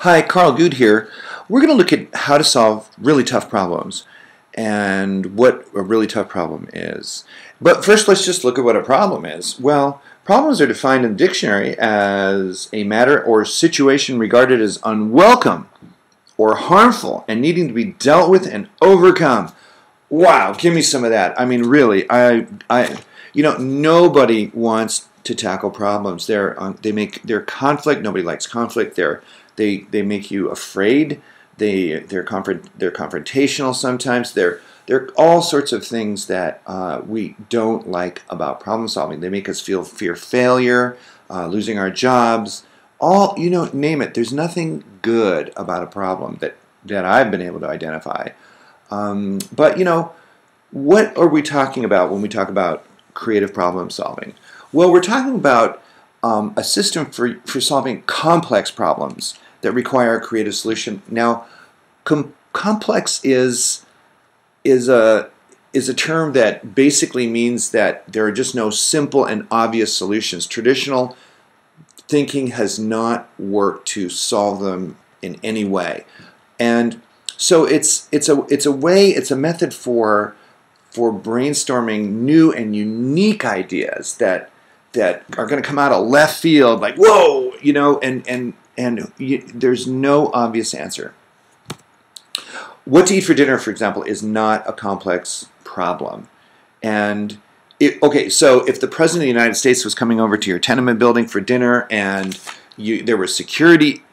Hi, Karl, Gude here. We're going to look at how to solve really tough problems and what a really tough problem is. But first, let's just look at what a problem is. Well, problems are defined in the dictionary as a matter or situation regarded as unwelcome or harmful and needing to be dealt with and overcome. Wow, give me some of that. I mean, really, nobody wants to tackle problems. They're conflict. Nobody likes conflict. They make you afraid. They're confrontational sometimes. They're all sorts of things that we don't like about problem solving. They make us fear failure, losing our jobs. Name it. There's nothing good about a problem that I've been able to identify. But what are we talking about when we talk about creative problem solving? Well, we're talking about a system for solving complex problems that require a creative solution. Now, complex is a term that basically means that there are just no simple and obvious solutions. Traditional thinking has not worked to solve them in any way, and so it's a method for brainstorming new and unique ideas that are going to come out of left field, like whoa, there's no obvious answer. What to eat for dinner, for example, is not a complex problem. And so if the President of the United States was coming over to your tenement building for dinner and there were security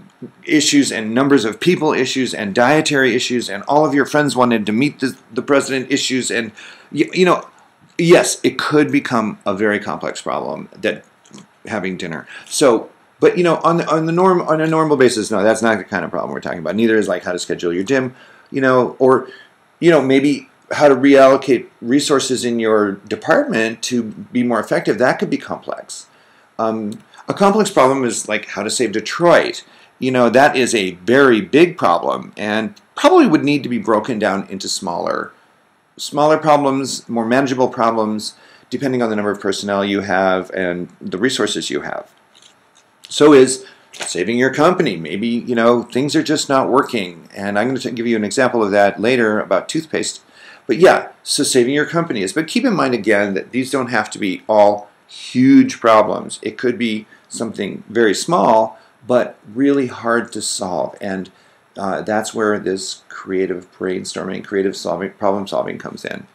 issues and numbers of people issues and dietary issues and all of your friends wanted to meet the President issues and, yes, it could become a very complex problem that having dinner. So, but on a normal basis, no, that's not the kind of problem we're talking about. Neither is like how to schedule your gym, or maybe how to reallocate resources in your department to be more effective. That could be complex. A complex problem is like how to save Detroit. That is a very big problem and probably would need to be broken down into smaller problems, more manageable problems, depending on the number of personnel you have and the resources you have. So is saving your company. Maybe, things are just not working. And I'm going to give you an example of that later about toothpaste. But yeah, so saving your company is. But keep in mind again that these don't have to be all huge problems. It could be something very small, but really hard to solve. And that's where this creative brainstorming, problem solving comes in.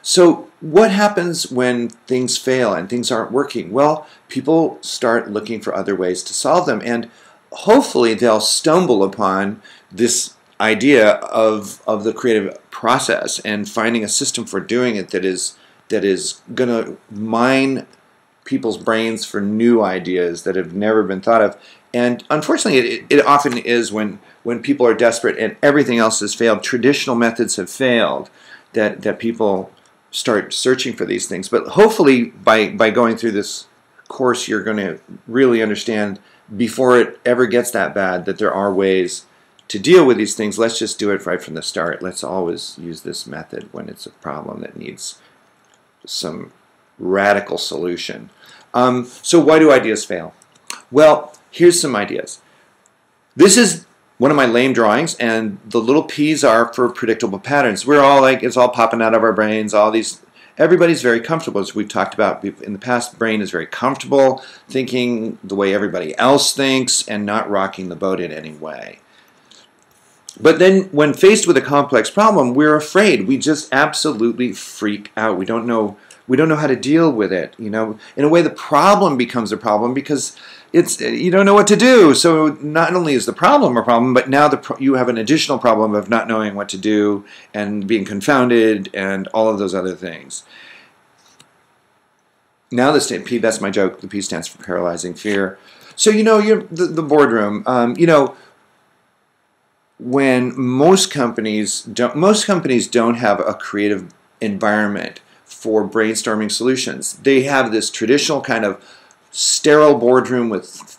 So what happens when things fail and things aren't working? Well, people start looking for other ways to solve them, and hopefully they'll stumble upon this idea of the creative process and finding a system for doing it that is going to mine people's brains for new ideas that have never been thought of. And unfortunately, it often is when people are desperate and everything else has failed, traditional methods have failed, that people start searching for these things. But hopefully by going through this course, you're going to really understand before it ever gets that bad that there are ways to deal with these things. Let's just do it right from the start. Let's always use this method when it's a problem that needs some radical solution. So why do ideas fail? Well, here's some ideas. This is one of my lame drawings, and the little P's are for predictable patterns. We're all like, it's all popping out of our brains, everybody's very comfortable, as we've talked about in the past. Brain is very comfortable thinking the way everybody else thinks and not rocking the boat in any way. But then when faced with a complex problem, we're afraid. We just absolutely freak out. We don't know how to deal with it. In a way, the problem becomes a problem because you don't know what to do. So not only is the problem a problem, but now you have an additional problem of not knowing what to do and being confounded and all of those other things. Now the P, that's my joke. The P stands for paralyzing fear. So you're the boardroom. When most companies don't have a creative environment for brainstorming solutions. They have this traditional kind of sterile boardroom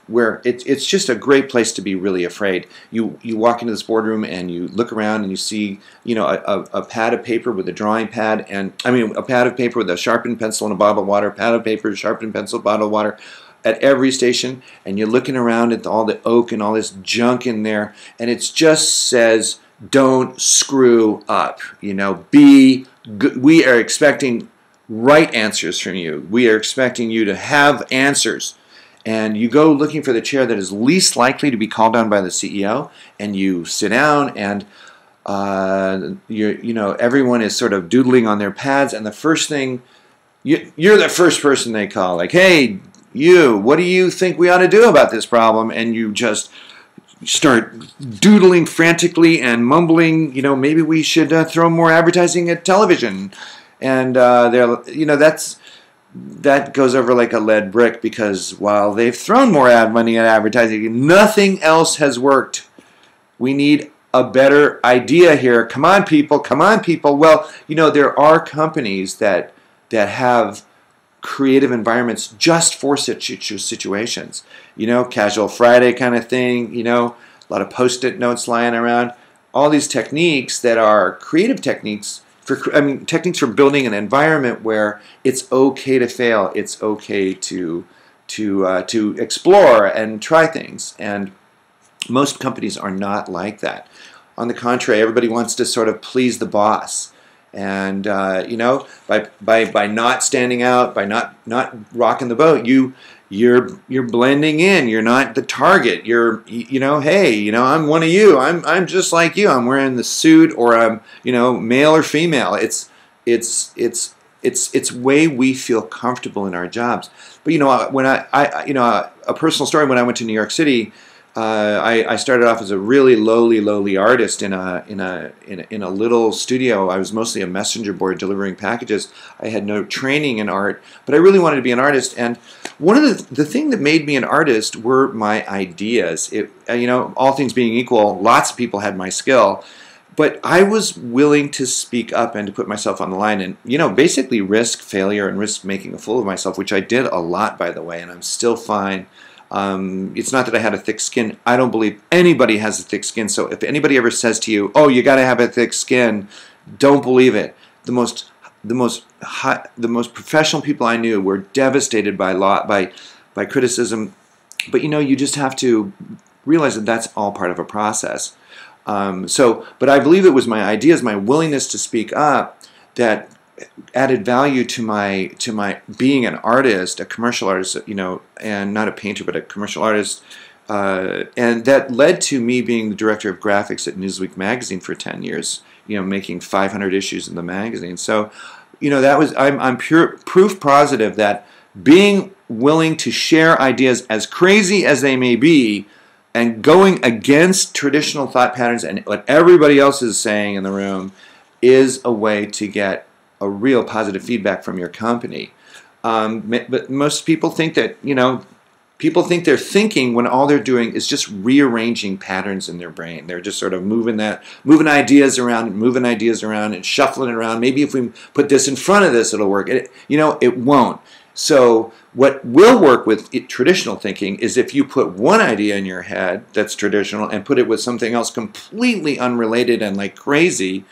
where it's just a great place to be really afraid. You walk into this boardroom and you look around and you see a pad of paper with a drawing pad, and a pad of paper with a sharpened pencil and a bottle of water, pad of paper, sharpened pencil, bottle of water, at every station, and you're looking around at all the oak and all this junk in there, and it just says, don't screw up. You know, be good. We are expecting right answers from you. We are expecting you to have answers. And you go looking for the chair that is least likely to be called on by the CEO, and you sit down, and everyone is sort of doodling on their pads, and the first thing, you're the first person they call, like, hey, you, what do you think we ought to do about this problem? And you just start doodling frantically and mumbling, maybe we should throw more advertising at television. And that goes over like a lead brick, because while they've thrown more ad money at advertising, nothing else has worked. We need a better idea here. Come on, people. Come on, people. Well, there are companies that have creative environments just for such situations. Casual Friday kind of thing, a lot of Post-it notes lying around. All these techniques that are creative techniques techniques for building an environment where it's okay to fail, it's okay to explore and try things. And most companies are not like that. On the contrary, everybody wants to sort of please the boss. And by not standing out, by not rocking the boat, you're blending in. You're not the target. Hey, I'm one of you. I'm just like you. I'm wearing the suit, or I'm male or female. It's way we feel comfortable in our jobs. But when a personal story, when I went to New York City, I started off as a really lowly artist in a little studio. I was mostly a messenger boy delivering packages. I had no training in art, but I really wanted to be an artist. And one of the thing that made me an artist were my ideas. All things being equal, lots of people had my skill, but I was willing to speak up and to put myself on the line, and basically risk failure and risk making a fool of myself, which I did a lot, by the way, and I'm still fine. It's not that I had a thick skin. I don't believe anybody has a thick skin. So if anybody ever says to you, "Oh, you got to have a thick skin," don't believe it. The most professional people I knew were devastated by criticism. But you just have to realize that that's all part of a process. But I believe it was my ideas, my willingness to speak up, that added value to my being an artist, a commercial artist, and not a painter, but a commercial artist, and that led to me being the director of graphics at Newsweek magazine for 10 years, making 500 issues in the magazine. So, I'm pure proof positive that being willing to share ideas, as crazy as they may be, and going against traditional thought patterns and what everybody else is saying in the room, is a way to get a real positive feedback from your company. But most people think that, people think they're thinking when all they're doing is just rearranging patterns in their brain. They're just sort of moving ideas around and shuffling it around. Maybe if we put this in front of this, it'll work. It won't. So what will work with traditional thinking is if you put one idea in your head that's traditional and put it with something else completely unrelated and like crazy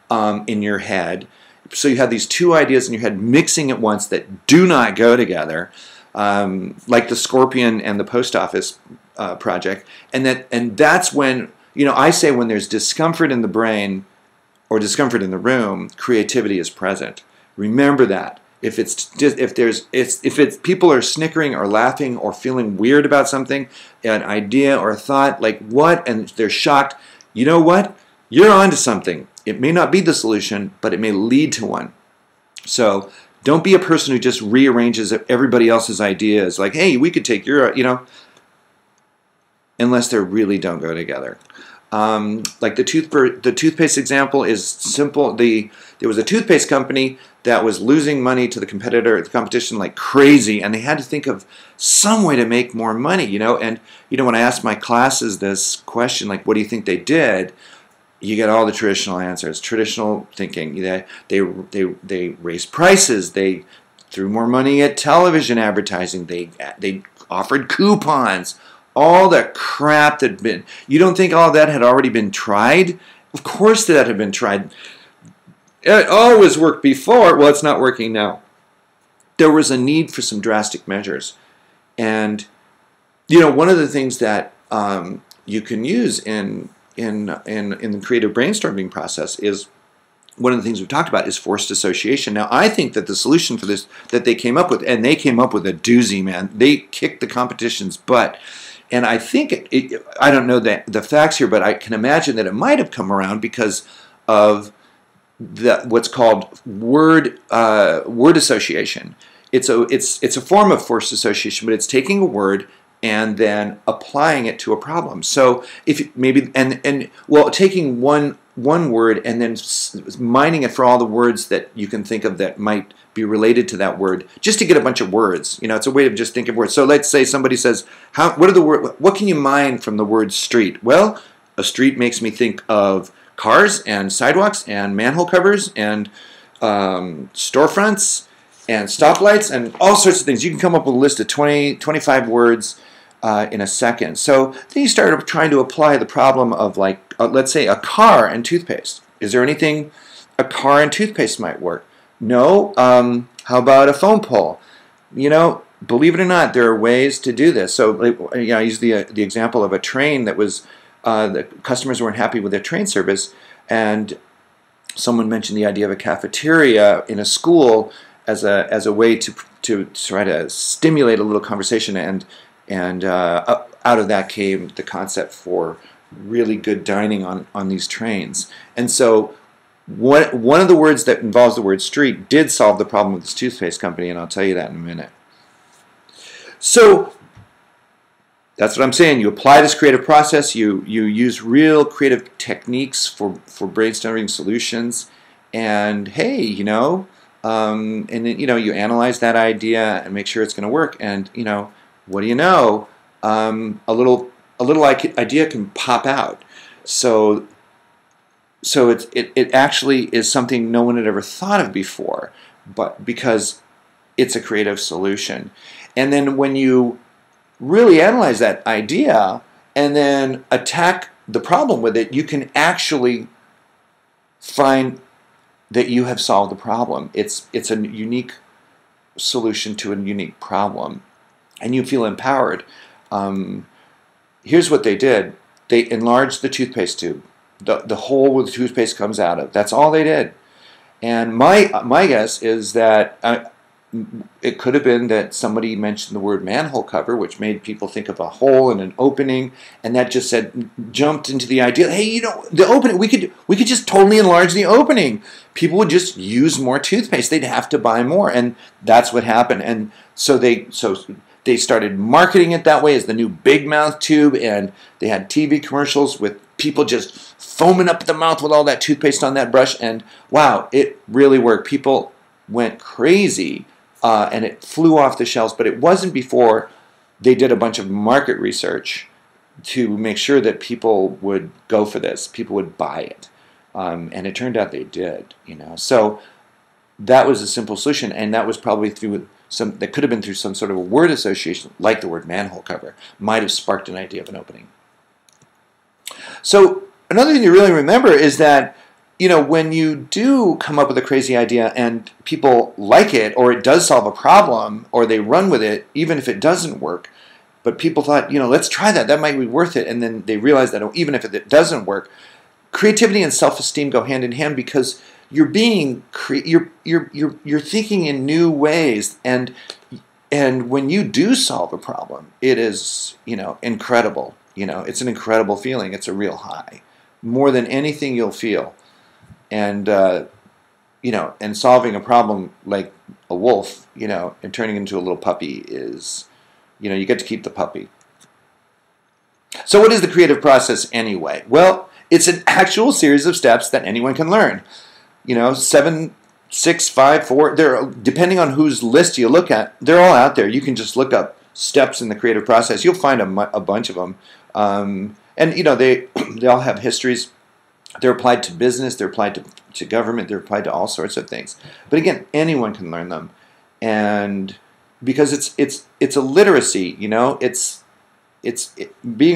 in your head. So you have these two ideas in your head mixing at once that do not go together, like the Scorpion and the Post Office project. And that's when, I say when there's discomfort in the brain or discomfort in the room, creativity is present. Remember that. If people are snickering or laughing or feeling weird about something, an idea or a thought, like what, and they're shocked, you know what? You're onto something. It may not be the solution, but it may lead to one. So don't be a person who just rearranges everybody else's ideas. Like, hey, we could take your, unless they really don't go together. Like the toothpaste example is simple. There was a toothpaste company that was losing money to the competition like crazy, and they had to think of some way to make more money, And, when I asked my classes this question, like, what do you think they did? You get all the traditional answers, traditional thinking. They raised prices. They threw more money at television advertising. They offered coupons. All the crap that had been. You don't think all that had already been tried? Of course that had been tried. It always worked before. Well, it's not working now. There was a need for some drastic measures. And one of the things that you can use in the creative brainstorming process is, one of the things we've talked about is forced association. Now, I think that the solution for this that they came up with, and they came up with a doozy, man. They kicked the competition's butt. And I think, I don't know the facts here, but I can imagine that it might have come around because of what's called word association. It's a form of forced association, but it's taking a word and then applying it to a problem. So if maybe taking one word and then mining it for all the words that you can think of that might be related to that word, just to get a bunch of words. It's a way of just thinking of words. So let's say somebody says, what can you mine from the word street? Well, a street makes me think of cars and sidewalks and manhole covers and storefronts and stoplights and all sorts of things. You can come up with a list of 20, 25 words in a second. So then you start trying to apply the problem of, like, let's say a car and toothpaste. Is there anything a car and toothpaste might work? No. How about a phone pole? Believe it or not, there are ways to do this. So I use the example of a train that was, the customers weren't happy with their train service, and someone mentioned the idea of a cafeteria in a school as a way to try to stimulate a little conversation, and out of that came the concept for really good dining on these trains. And so one of the words that involves the word street did solve the problem with this toothpaste company, and I'll tell you that in a minute. So that's what I'm saying. You apply this creative process. You use real creative techniques for brainstorming solutions, and hey, and then, you analyze that idea and make sure it's going to work. And what do you know? A little idea can pop out. So it actually is something no one had ever thought of before, but because it's a creative solution. And then when you really analyze that idea and then attack the problem with it, you can actually find that you have solved the problem. It's a unique solution to a unique problem, and you feel empowered. Here's what they did. They enlarged the toothpaste tube, the hole where the toothpaste comes out of. That's all they did. And my guess is that it could have been that somebody mentioned the word manhole cover, which made people think of a hole and an opening, and that just jumped into the idea, hey, the opening, we could just totally enlarge the opening. People would just use more toothpaste. They'd have to buy more, and that's what happened. And so they started marketing it that way as the new big mouth tube, and they had TV commercials with people just foaming up the mouth with all that toothpaste on that brush, and wow, it really worked. People went crazy, and it flew off the shelves, but it wasn't before they did a bunch of market research to make sure that people would go for this, people would buy it, and it turned out they did, So that was a simple solution, and that was probably that could have been through some sort of a word association, like the word manhole cover, might have sparked an idea of an opening. So another thing to really remember is that, when you do come up with a crazy idea and people like it, or it does solve a problem, or they run with it, even if it doesn't work, but people thought, let's try that, that might be worth it, and then they realize that even if it doesn't work, creativity and self-esteem go hand in hand, because you're thinking in new ways, and when you do solve a problem, it is incredible. It's an incredible feeling. It's a real high, more than anything you'll feel. And and solving a problem like a wolf, and turning into a little puppy is, you get to keep the puppy. So what is the creative process anyway? Well, it's an actual series of steps that anyone can learn. 7, 6, 5, 4. Depending on whose list you look at, they're all out there. You can just look up steps in the creative process. You'll find a bunch of them. And they all have histories. They're applied to business, they're applied to government, they're applied to all sorts of things. But again, anyone can learn them, and because it's a literacy, being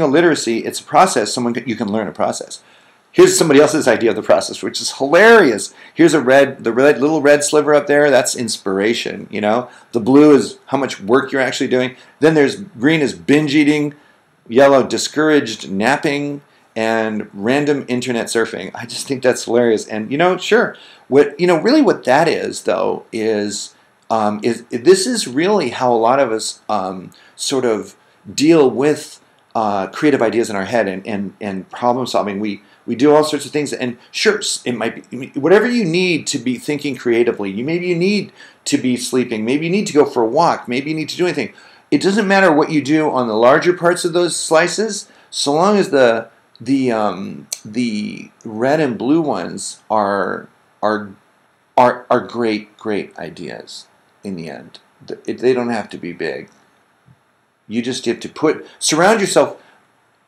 a literacy, it's a process. You can learn a process. Here's somebody else's idea of the process, which is hilarious. Here's the little red sliver up there. That's inspiration. You know, the blue is how much work you're actually doing. Then there's green is binge eating, yellow discouraged napping, and random internet surfing. I just think that's hilarious. And sure, really what that is though is this is really how a lot of us sort of deal with creative ideas in our head and problem solving. We do all sorts of things, and sure, it might be whatever you need to be thinking creatively. Maybe you need to be sleeping. Maybe you need to go for a walk. Maybe you need to do anything. It doesn't matter what you do on the larger parts of those slices, so long as the red and blue ones are great ideas. In the end, they don't have to be big. You just have to surround yourself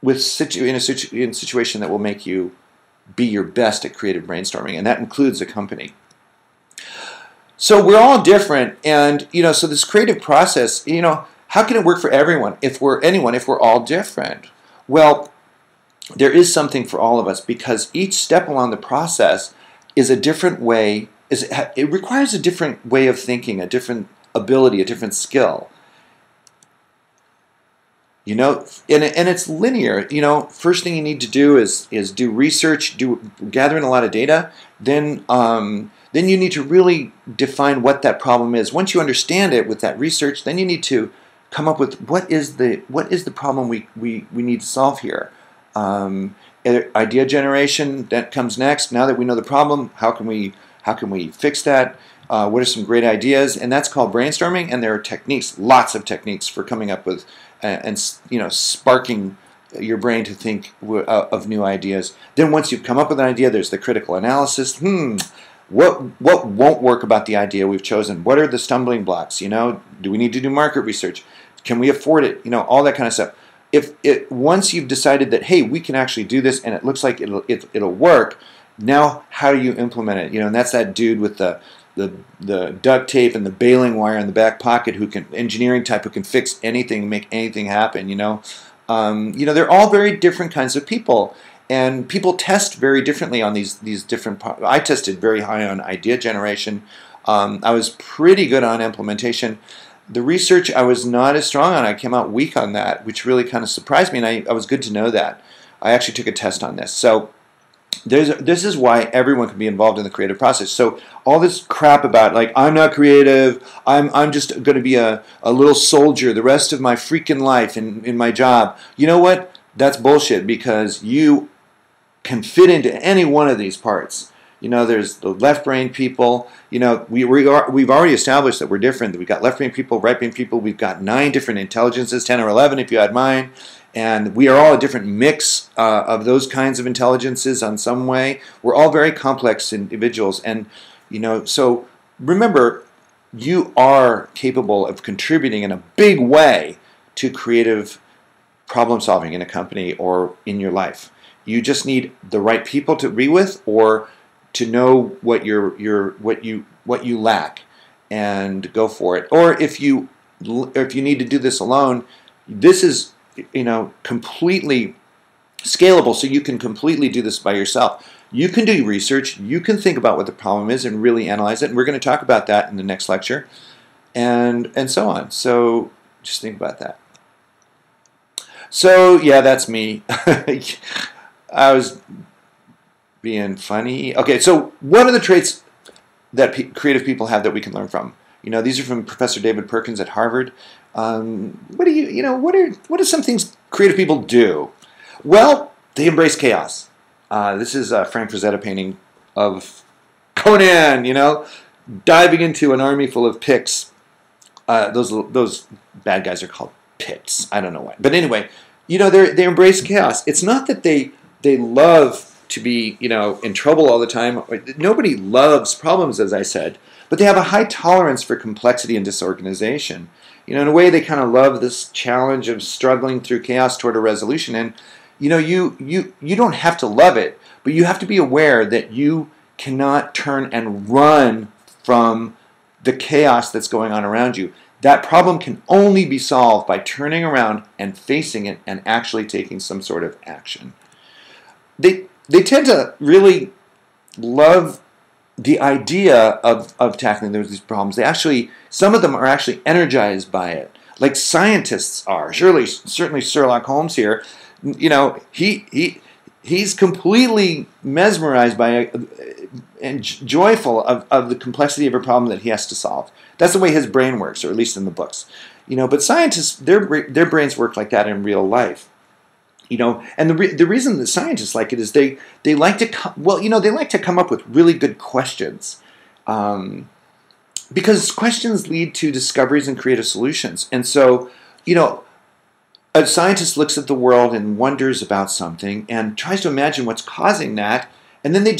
with in a situation that will make you be your best at creative brainstorming, and that includes a company. So we're all different, and so this creative process, how can it work for everyone if we're all different? Well, there is something for all of us, because each step along the process is a different way. It requires a different way of thinking, a different ability, a different skill. And it's linear. First thing you need to do is do research, gather in a lot of data. Then you need to really define what that problem is. Once you understand it with that research, then you need to come up with what is the problem we need to solve here. Idea generation, that comes next. Now that we know the problem, how can we fix that? What are some great ideas? And that's called brainstorming. And there are techniques, lots of techniques for coming up with and sparking your brain to think of new ideas. Then once you've come up with an idea, there's the critical analysis. What won't work about the idea we've chosen? What are the stumbling blocks? Do we need to do market research? Can we afford it? All that kind of stuff. Once you've decided that, hey, we can actually do this, and it looks like it'll work. Now, how do you implement it? And that's that dude with the duct tape and the baling wire in the back pocket engineering type who can fix anything, make anything happen. They're all very different kinds of people, and people test very differently on these different. I tested very high on idea generation. I was pretty good on implementation. The research I was not as strong on. I came out weak on that, which really kind of surprised me, and I was good to know that. I actually took a test on this. So this is why everyone can be involved in the creative process. So all this crap about, like, I'm not creative, I'm just going to be a little soldier the rest of my freaking life in my job. You know what? That's bullshit, because you can fit into any one of these parts. There's the left brain people. We've already established that we're different. That we've got left brain people, right brain people. We've got 9 different intelligences, 10 or 11 if you add mine. And we are all a different mix of those kinds of intelligences on some way. We're all very complex individuals. And, so remember, you are capable of contributing in a big way to creative problem solving in a company or in your life. You just need the right people to be with, or to know what you lack and go for it. Or if you need to do this alone, this is completely scalable, so you can completely do this by yourself. You can do research, you can think about what the problem is and really analyze it, and we're going to talk about that in the next lecture, and so on. So just think about that. So yeah, that's me. I was being funny. Okay, so what are the traits that creative people have that we can learn from? These are from Professor David Perkins at Harvard. What are some things creative people do? Well, they embrace chaos. This is a Frank Frazetta painting of Conan, diving into an army full of Picts. Those bad guys are called Picts. I don't know why. But anyway, they embrace chaos. It's not that they love to be, in trouble all the time. Nobody loves problems, as I said, but they have a high tolerance for complexity and disorganization. In a way, they kind of love this challenge of struggling through chaos toward a resolution. And, you don't have to love it, but you have to be aware that you cannot turn and run from the chaos that's going on around you. That problem can only be solved by turning around and facing it and actually taking some sort of action. they tend to really love the idea of tackling these problems. Some of them are actually energized by it, like scientists are. Certainly Sherlock Holmes here, he's completely mesmerized by it and joyful of the complexity of a problem that he has to solve. That's the way his brain works, or at least in the books. But scientists, their brains work like that in real life. And the reason that scientists like it is they like to they like to come up with really good questions, because questions lead to discoveries and creative solutions. And so, a scientist looks at the world and wonders about something and tries to imagine what's causing that, and then they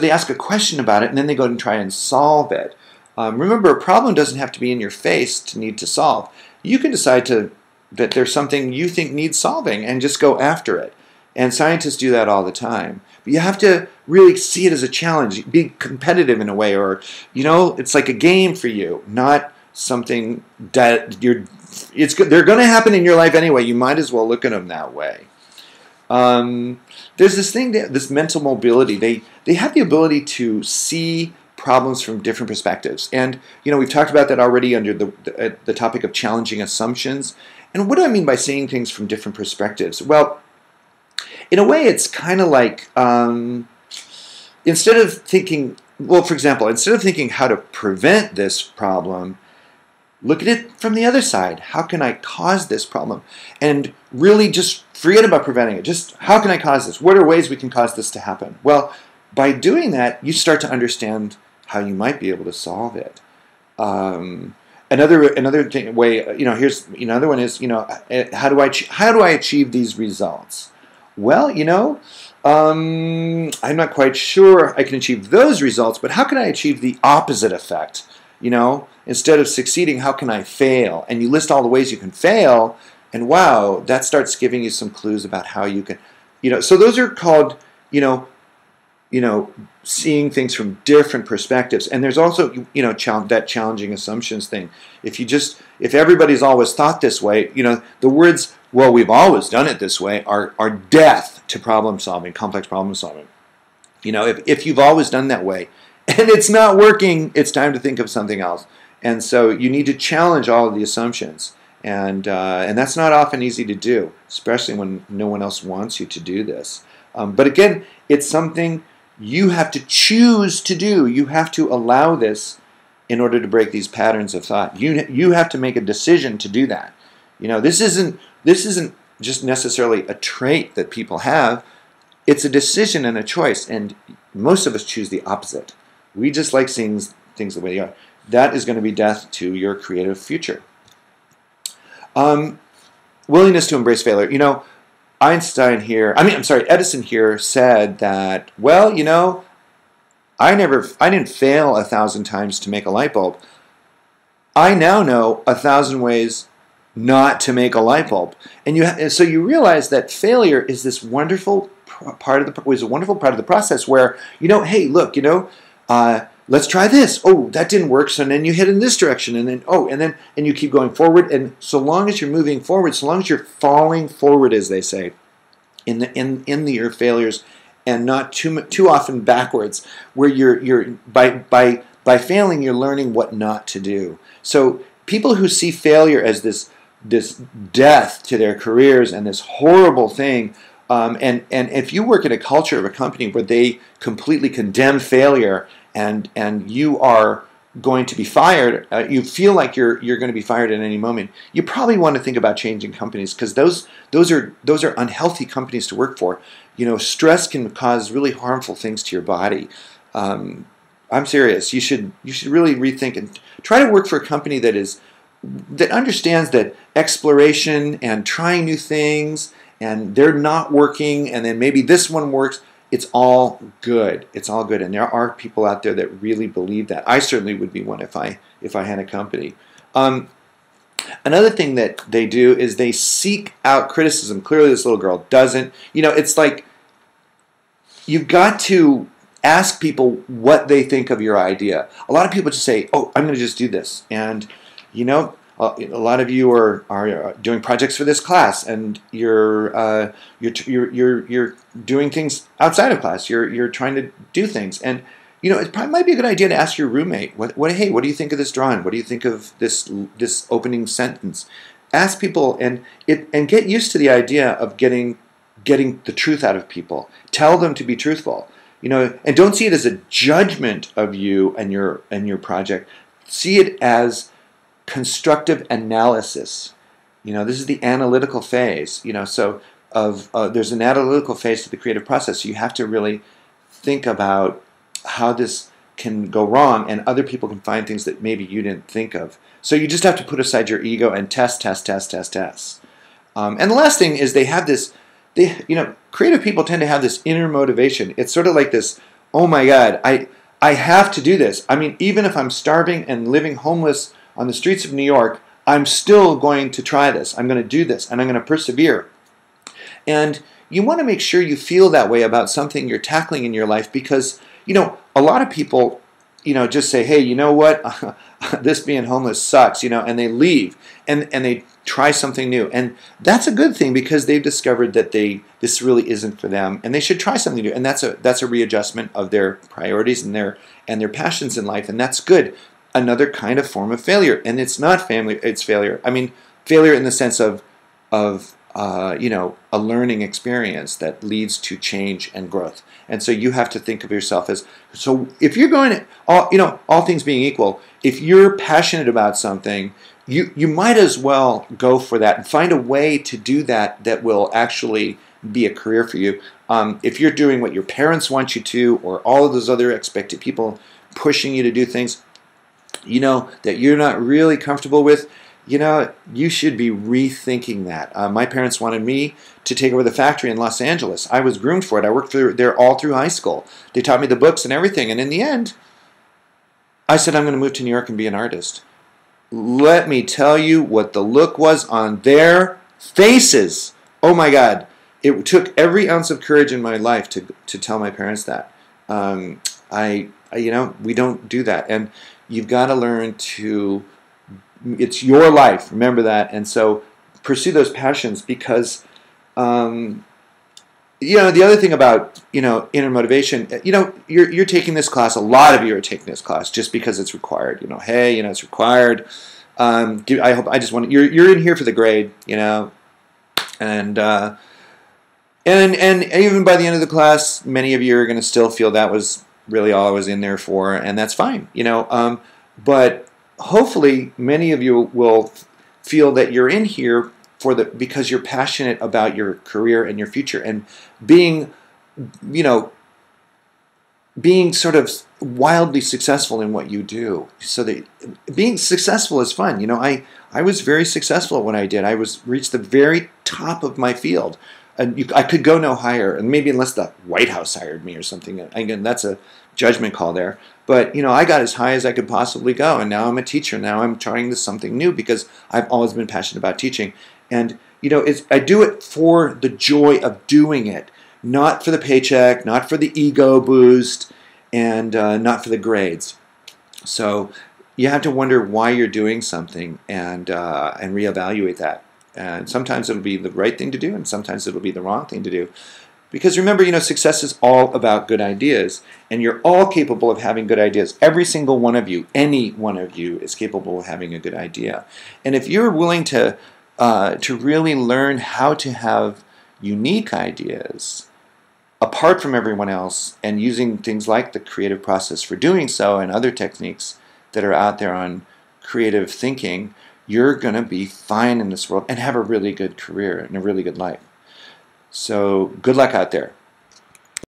ask a question about it, and then they go and try and solve it. Remember, a problem doesn't have to be in your face to need to solve. You can decide that there's something you think needs solving and just go after it. And scientists do that all the time. But you have to really see it as a challenge, be competitive in a way, or, it's like a game for you, not something that they're going to happen in your life anyway. You might as well look at them that way. There's this thing, this mental mobility. They have the ability to see problems from different perspectives. And, we've talked about that already under the topic of challenging assumptions. And what do I mean by seeing things from different perspectives? Well, in a way, it's kind of like, instead of thinking how to prevent this problem, look at it from the other side. How can I cause this problem? And really just forget about preventing it. Just how can I cause this? What are ways we can cause this to happen? Well, by doing that, you start to understand how you might be able to solve it. Another way, here's another one is, how do I achieve these results? Well, I'm not quite sure I can achieve those results, but how can I achieve the opposite effect? Instead of succeeding, how can I fail? And you list all the ways you can fail, and wow, that starts giving you some clues about how you can, so those are called, seeing things from different perspectives. And there's also, that challenging assumptions thing. If everybody's always thought this way, the words, well, we've always done it this way, are death to problem solving, complex problem solving. If you've always done that way and it's not working, it's time to think of something else. And so you need to challenge all of the assumptions. And that's not often easy to do, especially when no one else wants you to do this. But again, it's something you have to choose to do. You have to allow this in order to break these patterns of thought. You have to make a decision to do that. This isn't just necessarily a trait that people have. It's a decision and a choice, and most of us choose the opposite. We just like seeing things the way they are. That is going to be death to your creative future. Willingness to embrace failure. Edison here said that, well, I didn't fail 1,000 times to make a light bulb. I now know 1,000 ways not to make a light bulb. And so you realize that failure is this wonderful part of the process where, hey, look, let's try this. Oh, that didn't work. So then you head in this direction, and then you keep going forward. And so long as you're moving forward, so long as you're falling forward, as they say, in your failures, and not too often backwards, where you're by failing, you're learning what not to do. So people who see failure as this death to their careers and this horrible thing. And if you work in a culture of a company where they completely condemn failure, and you are going to be fired, you feel like you're going to be fired at any moment, you probably want to think about changing companies, because those are unhealthy companies to work for. Stress can cause really harmful things to your body. I'm serious. You should really rethink and try to work for a company that understands that exploration and trying new things, and they're not working, and then maybe this one works. It's all good. It's all good, and there are people out there that really believe that. I certainly would be one if I had a company. Another thing that they do is they seek out criticism. Clearly, this little girl doesn't. It's like you've got to ask people what they think of your idea. A lot of people just say, "Oh, I'm going to just do this," and a a lot of you are doing projects for this class, and you're doing things outside of class. You're trying to do things, and it probably might be a good idea to ask your roommate, hey, what do you think of this drawing? What do you think of this opening sentence? Ask people and get used to the idea of getting the truth out of people. Tell them to be truthful. And don't see it as a judgment of you and your project. See it as constructive analysis. This is the analytical phase. So there's an analytical phase to the creative process. So you have to really think about how this can go wrong, and other people can find things that maybe you didn't think of. So you just have to put aside your ego and test. And the last thing is they have this. Creative people tend to have this inner motivation. It's sort of like this, oh my God, I have to do this. I mean, even if I'm starving and living homeless on the streets of New York, I'm still going to try this. I'm going to do this, and I'm going to persevere. And you want to make sure you feel that way about something you're tackling in your life, because, a lot of people, just say, hey, you know what, this being homeless sucks, and they leave, and they try something new. And that's a good thing, because they've discovered that this really isn't for them, and they should try something new. And that's a readjustment of their priorities and their passions in life, and that's good. Another kind of form of failure, and it's not family, it's failure. I mean, failure in the sense of a learning experience that leads to change and growth. And so you have to think of yourself as, so if you're going to, all things being equal, if you're passionate about something, you might as well go for that and find a way to do that will actually be a career for you. If you're doing what your parents want you to, or all of those other expected people pushing you to do things, that you're not really comfortable with, you should be rethinking that. My parents wanted me to take over the factory in Los Angeles. I was groomed for it. I worked there all through high school. They taught me the books and everything. And in the end, I said, I'm going to move to New York and be an artist. Let me tell you what the look was on their faces. Oh my God. It took every ounce of courage in my life to tell my parents that. We don't do that. And you've got to learn to, it's your life, remember that. And so pursue those passions, because the other thing about inner motivation, you're taking this class, a lot of you are taking this class just because it's required. Hey, it's required. I just want you're in here for the grade, and even by the end of the class, many of you are going to still feel that was really all I was in there for, and that's fine, but hopefully many of you will feel that you're in here because you're passionate about your career and your future, and being sort of wildly successful in what you do. So that being successful is fun. I was very successful at what I did. I reached the very top of my field. And I could go no higher, and maybe unless the White House hired me or something. Again, that's a judgment call there. But I got as high as I could possibly go, and now I'm a teacher. Now I'm trying something new because I've always been passionate about teaching. And I do it for the joy of doing it, not for the paycheck, not for the ego boost, and not for the grades. So you have to wonder why you're doing something and reevaluate that. And sometimes it'll be the right thing to do, and sometimes it'll be the wrong thing to do. Because remember, success is all about good ideas, and you're all capable of having good ideas. Every single one of you, any one of you, is capable of having a good idea. And if you're willing to really learn how to have unique ideas apart from everyone else, and using things like the creative process for doing so, and other techniques that are out there on creative thinking, you're going to be fine in this world and have a really good career and a really good life. So good luck out there.